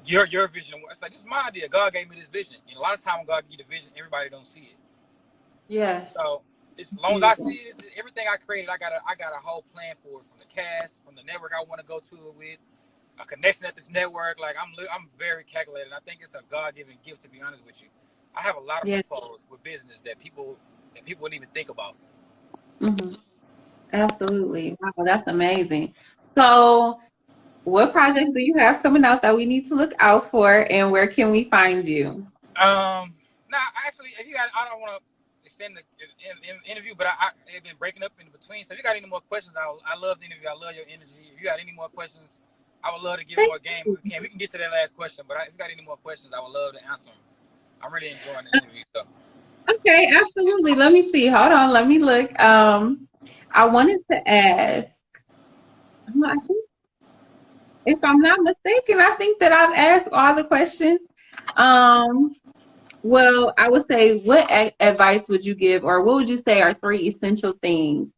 Speaker 2: your vision. It's like this is my idea. God gave me this vision, and a lot of time when God gives you the vision, everybody don't see it.
Speaker 1: Yes.
Speaker 2: So as long as I see it, everything I created, I got a whole plan for it, from the cast, from the network I want to go to it with, a connection at this network. Like I'm very calculated. I think it's a God-given gift, to be honest with you. I have a lot of proposals with business that people wouldn't even think about.
Speaker 1: Absolutely. Wow, that's amazing. So, what projects do you have coming out that we need to look out for, and where can we find you?
Speaker 2: Actually, if you got, I don't want to extend the interview, but I've been breaking up in between. So if you got any more questions, I love the interview. I love your energy. If you got any more questions, I would love to give more game. We can get to that last question, but if you got any more questions, I would love to answer them. I'm really enjoying the interview. So.
Speaker 1: Okay, absolutely. Let me see. Hold on. Let me look. I wanted to ask. I think, if I'm not mistaken, I think that I've asked all the questions. Well, I would say, what advice would you give, or what would you say are 3 essential things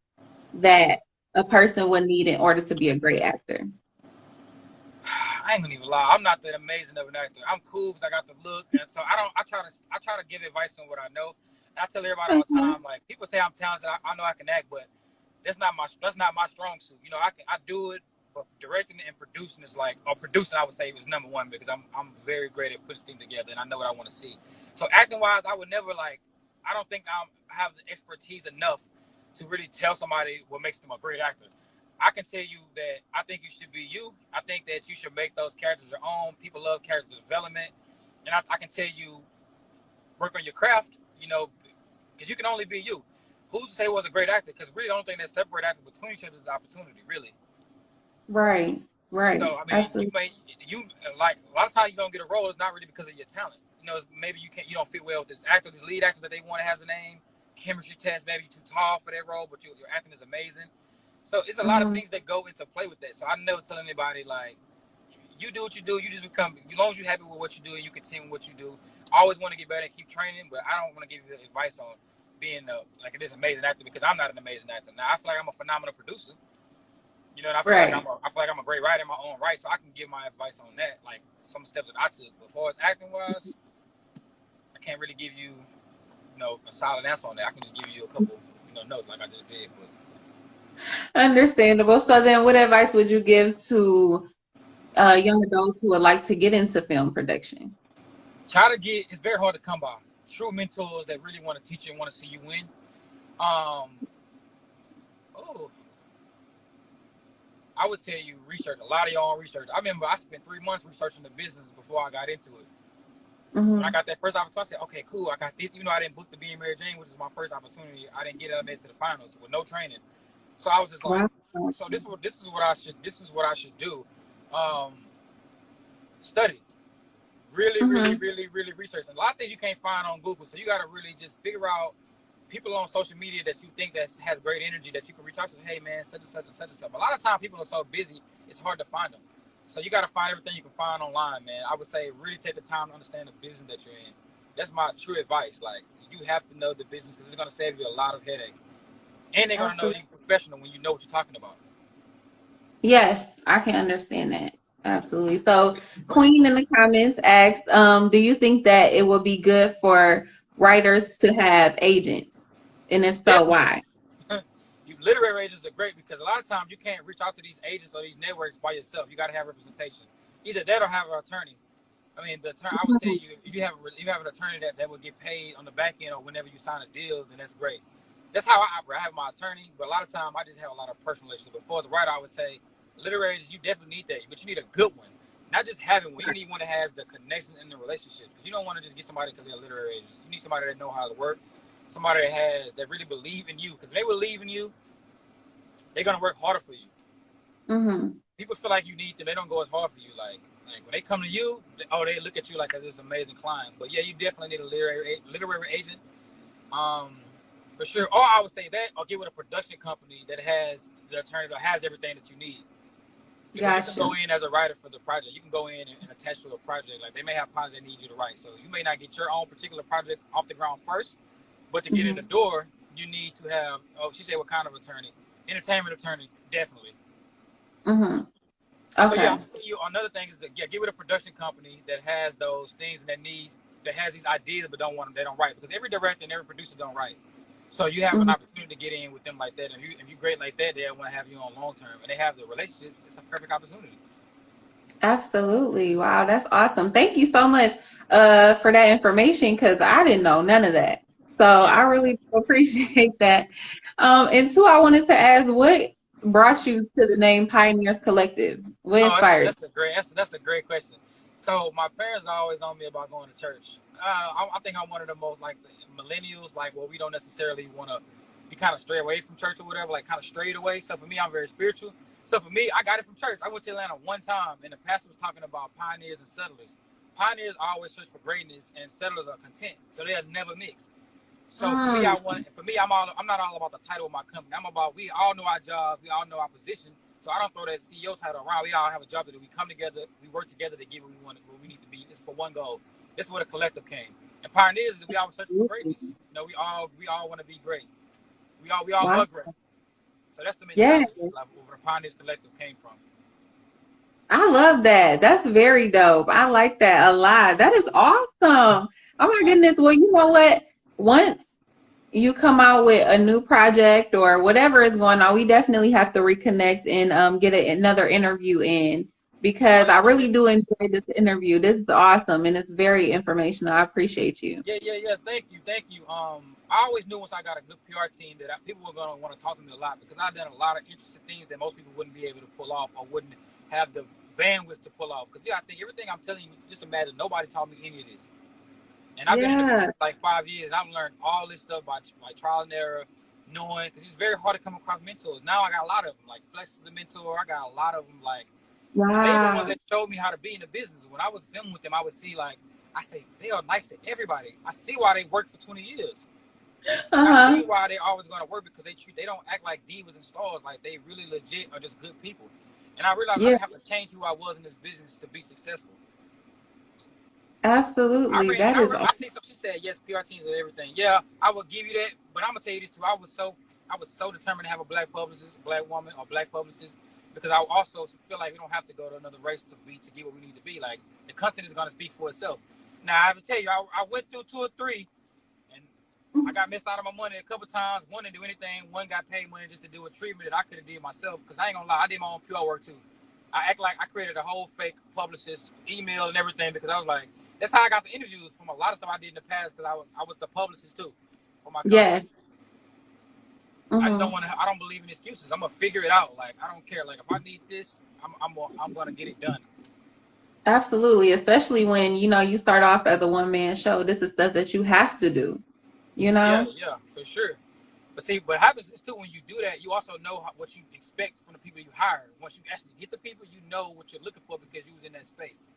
Speaker 1: that a person would need in order to be a great actor?
Speaker 2: I ain't gonna even lie. I'm not that amazing of an actor. I'm cool because I got the look, and so I try to give advice on what I know. And I tell everybody all the time, like people say I'm talented. I know I can act, but that's not my strong suit. You know, I do it, but directing and producing is like, or producing I would say is number one, because I'm very great at putting things together and I know what I want to see. So acting wise, I would never I don't think I have the expertise enough to really tell somebody what makes them a great actor. I can tell you that I think you should be you. I think that you should make those characters your own. People love character development. And I can tell you, work on your craft, you know, because you can only be you. Who's to say was a great actor? Because really the only thing that separates actors between each other is the opportunity, really.
Speaker 1: Right.
Speaker 2: So, I mean,
Speaker 1: Absolutely.
Speaker 2: you like, a lot of times you don't get a role, it's not really because of your talent. You know, maybe you don't fit well with this actor, this lead actor that they want has a name, chemistry test, maybe you're too tall for that role, but your acting is amazing. So it's a lot of things that go into play with that. So I never tell anybody, like, you do what you do. You just become, as long as you're happy with what you do and you continue what you do. I always want to get better and keep training, but I don't want to give you advice on being like this amazing actor, because I'm not an amazing actor. Now I feel like I'm a phenomenal producer. You know, and I feel like I'm a great writer in my own right, so I can give my advice on that, like some steps that I took. But as far as acting wise, I can't really give you, a solid answer on that. I can just give you a couple, notes like I just did. But.
Speaker 1: Understandable. So then, what advice would you give to young adults who would like to get into film production?
Speaker 2: It's very hard to come by true mentors that really want to teach you and want to see you win. would tell you research a lot of your own research. I remember I spent 3 months researching the business before I got into it. So when I got that first opportunity, I said, okay, cool. I got this. Even though I didn't book the Being Mary Jane, which is my first opportunity, I didn't get elevated to the finals with no training. So I was just like,
Speaker 1: Wow.
Speaker 2: so this is what I should do. Study. Really, really, really, really research. A lot of things you can't find on Google. So you got to really just figure out people on social media that you think that has great energy that you can reach out to. Hey, man, such and such and such and such. A lot of times people are so busy, it's hard to find them. So you got to find everything you can find online, man. I would say really take the time to understand the business that you're in. That's my true advice. Like, you have to know the business because it's going to save you a lot of headache. And they're going to know you're professional when you know what you're talking about.
Speaker 1: Yes, I can understand that. Absolutely. So Queen in the comments asked, do you think that it would be good for writers to have agents? And if so,
Speaker 2: Definitely.
Speaker 1: why?
Speaker 2: You literary agents are great because a lot of times you can't reach out to these agents or these networks by yourself. You got to have representation. Either that or have an attorney. I mean, I would tell you if you have an attorney that will get paid on the back end or whenever you sign a deal, then that's great. That's how I operate. I have my attorney, but a lot of times I just have a lot of personal relationships. Before as a writer, I would say literary agents, you definitely need that, but you need a good one. Not just having one. You need one that has the connection in the relationships. Because you don't want to just get somebody because they're a literary agent. You need somebody that know how to work. Somebody that really believe in you. Because if they believe in you, they're gonna work harder for you. People feel like you need them. They don't go as hard for you. Like when they come to you, they look at you like this amazing client. But yeah, you definitely need a literary agent, for sure. Or I would say that, or get with a production company that has the attorney that has everything that you need. Because you can go in as a writer for the project. You can go in and attach to a project. Like they may have projects that need you to write. So you may not get your own particular project off the ground first, but to get in the door, you need to have. Oh, she said, what kind of attorney? Entertainment attorney, definitely.
Speaker 1: Okay.
Speaker 2: So yeah, I'll tell you another thing is to get with a production company that has those things and that has these ideas but they don't write, because every director and every producer don't write. So you have an opportunity to get in with them like that. And if you're great like that, they'll want to have you on long term, and they have the relationship. It's a perfect opportunity.
Speaker 1: Absolutely. Wow, that's awesome. Thank you so much for that information, because I didn't know none of that. So I really appreciate that. And two, I wanted to ask, what brought you to the name Pioneers Collective? What inspired
Speaker 2: That's a great question. So my parents are always on me about going to church. I think I'm one of the most like the millennials, like we don't necessarily want to be kind of stray away from church or whatever, like kind of strayed away. So for me, I'm very spiritual. So for me, I got it from church. I went to Atlanta one time, and the pastor was talking about pioneers and settlers. Pioneers always search for greatness, and settlers are content, so they'll never mix. So I'm not all about the title of my company. I'm about, we all know our jobs, we all know our position. So I don't throw that CEO title around. We all have a job to do. We come together, we work together to get where we need to be. It's for one goal. This is where the collective came. And pioneers is we always searching for greatness. You know, we all want to be great. We all love great. So that's the mentality like, where the Pioneers Collective came from.
Speaker 1: I love that. That's very dope. I like that a lot. That is awesome. Oh my goodness. Well, you know what? Once you come out with a new project or whatever is going on, we definitely have to reconnect and get another interview in, because I really do enjoy this interview. This is awesome and it's very informational. I appreciate you.
Speaker 2: Yeah. Thank you. I always knew once I got a good PR team that people were gonna want to talk to me a lot, because I've done a lot of interesting things that most people wouldn't be able to pull off or wouldn't have the bandwidth to pull off. Because I think everything I'm telling you, just imagine nobody taught me any of this. And I've been in the business like 5 years, and I've learned all this stuff by trial and error, knowing, because it's very hard to come across mentors. Now I got a lot of them. Like Flex is a mentor. I got a lot of them. Like, they the ones that showed me how to be in the business. When I was filming with them, I would see, like, I say, they are nice to everybody. I see why they worked for 20 years. I see why they always going to work, because they don't act like divas and stars. Like, they really legit are just good people. And I realized I didn't have to change who I was in this business to be successful.
Speaker 1: Absolutely.
Speaker 2: I see something. She said, yes, PR teams are everything. Yeah, I will give you that. But I'm going to tell you this too. I was so determined to have a black publicist, a black woman, or black publicist, because I also feel like we don't have to go to another race to get what we need to be. Like, the content is going to speak for itself. Now, I have to tell you, I went through 2 or 3, and I got missed out of my money a couple times. One didn't do anything. One got paid money just to do a treatment that I could have did myself, because I ain't going to lie, I did my own PR work too. I act like I created a whole fake publicist email and everything, because I was like, that's how I got the interviews from a lot of stuff I did in the past, because I was the publicist too for my company. I just don't
Speaker 1: Mm-hmm.
Speaker 2: want to. I don't believe in excuses. I'm gonna figure it out. Like I don't care. Like if I need this, I'm gonna get it done.
Speaker 1: Absolutely, especially when you start off as a one-man show. This is stuff that you have to do, you
Speaker 2: Yeah,
Speaker 1: know?
Speaker 2: yeah, for sure. But see, what happens is too when you do that, you also know what you expect from the people you hire. Once you actually get the people, you know what you're looking for because you was in that space.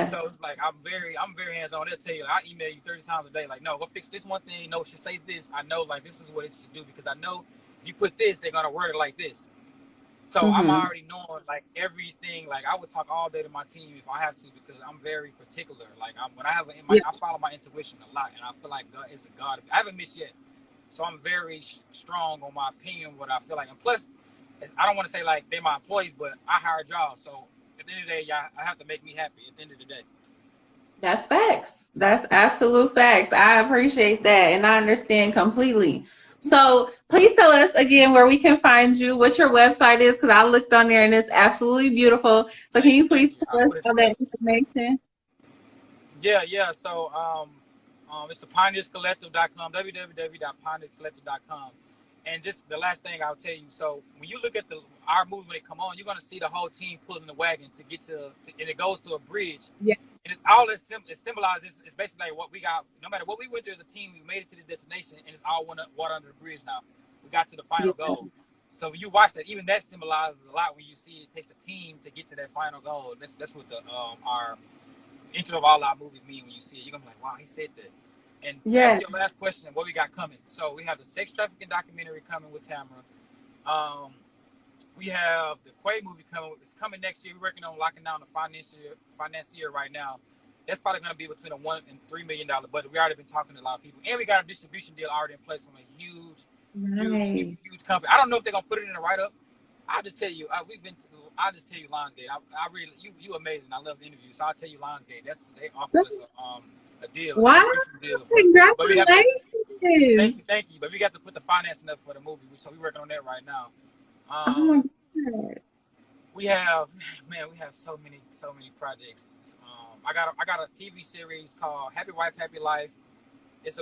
Speaker 2: So
Speaker 1: Yes.
Speaker 2: it's like I'm very hands on. They'll tell you, I email you 30 times a day. Like, no, go fix this one thing. No, it should say this. I know, like this is what it should do because I know if you put this, they're gonna word it like this. So I'm
Speaker 1: Mm-hmm.
Speaker 2: already knowing like everything. Like I would talk all day to my team if I have to because I'm very particular. Like when I have
Speaker 1: Yeah.
Speaker 2: I follow my intuition a lot, and I feel like God is a God. I haven't missed yet, so I'm very strong on my opinion. What I feel like, and plus, I don't want to say like they're my employees, but I hired y'all. So at the end of the day, y'all, I have to make me happy. At the end of the day.
Speaker 1: That's facts. That's absolute facts. I appreciate that and I understand completely. So please tell us again where we can find you, what your website is, because I looked on there and it's absolutely beautiful. So can you
Speaker 2: Thank
Speaker 1: please
Speaker 2: you. I'll
Speaker 1: tell us
Speaker 2: put it
Speaker 1: all that
Speaker 2: together.
Speaker 1: information?
Speaker 2: Yeah, yeah. So it's the pioneerscollective.com, www.pioneerscollective.com. And just the last thing I'll tell you. So when you look at our movie when it come on, you're gonna see the whole team pulling the wagon to get and it goes to a bridge.
Speaker 1: Yeah.
Speaker 2: And it's all it symbolizes. It's basically like what we got. No matter what we went through as a team, we made it to the destination, and it's all water under the bridge now. We got to the
Speaker 1: Yeah.
Speaker 2: final goal. So when you watch that, even that symbolizes a lot when you see it takes a team to get to that final goal. That's what the our intro of all our movies mean when you see it. You're gonna be like, wow, he said that. And to
Speaker 1: Yeah.
Speaker 2: answer your last question, what we got coming? So we have the sex trafficking documentary coming with Tamara. We have the Quay movie coming. It's coming next year. We're working on locking down the financier right now. That's probably going to be between a $1 and $3 million budget. We already been talking to a lot of people, and we got a distribution deal already in place from a
Speaker 1: Nice.
Speaker 2: huge company. I don't know if they're gonna put it in the write up. I'll just tell you, I'll just tell you Lionsgate. I really, you amazing. I love the interview, so I'll tell you Lionsgate. They offered us a deal, a
Speaker 1: Wow.
Speaker 2: distribution deal for the movie. But we have to
Speaker 1: Congratulations.
Speaker 2: thank you. But we got to put the financing up for the movie, so we're working on that right now.
Speaker 1: Oh my
Speaker 2: Um,
Speaker 1: God.
Speaker 2: we have, we have so many projects. I got a TV series called Happy Wife, Happy Life. It's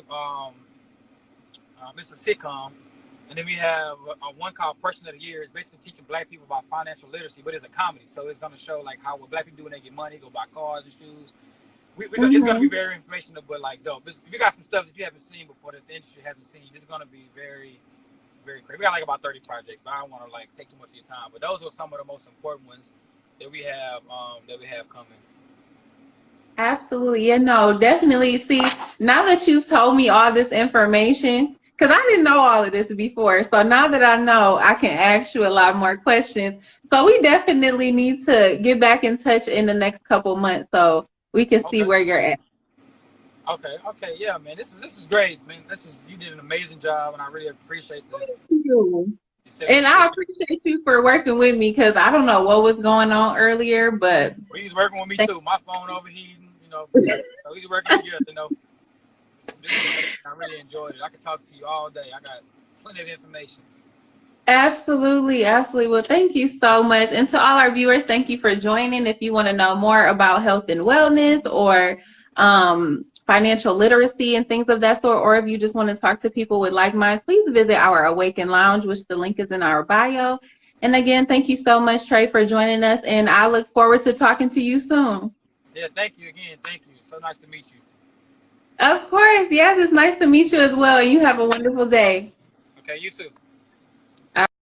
Speaker 2: it's a sitcom. And then we have one called Person of the Year. It's basically teaching black people about financial literacy, but it's a comedy. So it's going to show like what black people do when they get money, go buy cars and shoes. It's going to be very informational, but like dope. We got some stuff that you haven't seen before that the industry hasn't seen. It's going to be very, very crazy. We got like about 30 projects, but I don't want to like take too much of your time. But those are some of the most important ones that we have coming.
Speaker 1: Absolutely. Yeah, no, definitely. See, now that you told me all this information, because I didn't know all of this before. So now that I know, I can ask you a lot more questions. So we definitely need to get back in touch in the next couple months so we can see
Speaker 2: Okay.
Speaker 1: where you're at.
Speaker 2: Okay, yeah, man. This is great, man. You did an amazing job, and I really appreciate
Speaker 1: You.
Speaker 2: you said
Speaker 1: And
Speaker 2: we
Speaker 1: I
Speaker 2: did.
Speaker 1: appreciate you for working with me because I don't know what was going on earlier, but
Speaker 2: He's working with me
Speaker 1: thank
Speaker 2: too. My phone overheating, so he's working together. I really enjoyed it. I could talk to you all day. I got plenty of information.
Speaker 1: Absolutely, absolutely. Well, thank you so much. And to all our viewers, thank you for joining. If you want to know more about health and wellness or financial literacy and things of that sort, or if you just want to talk to people with like minds, please visit our Awaken Lounge, which the link is in our bio. And again, thank you so much, Trey, for joining us. And I look forward to talking to you soon.
Speaker 2: Yeah, thank you again. Thank you. So nice to meet you.
Speaker 1: Of course. Yes, it's nice to meet you as well. And you have a wonderful day.
Speaker 2: Okay, you too.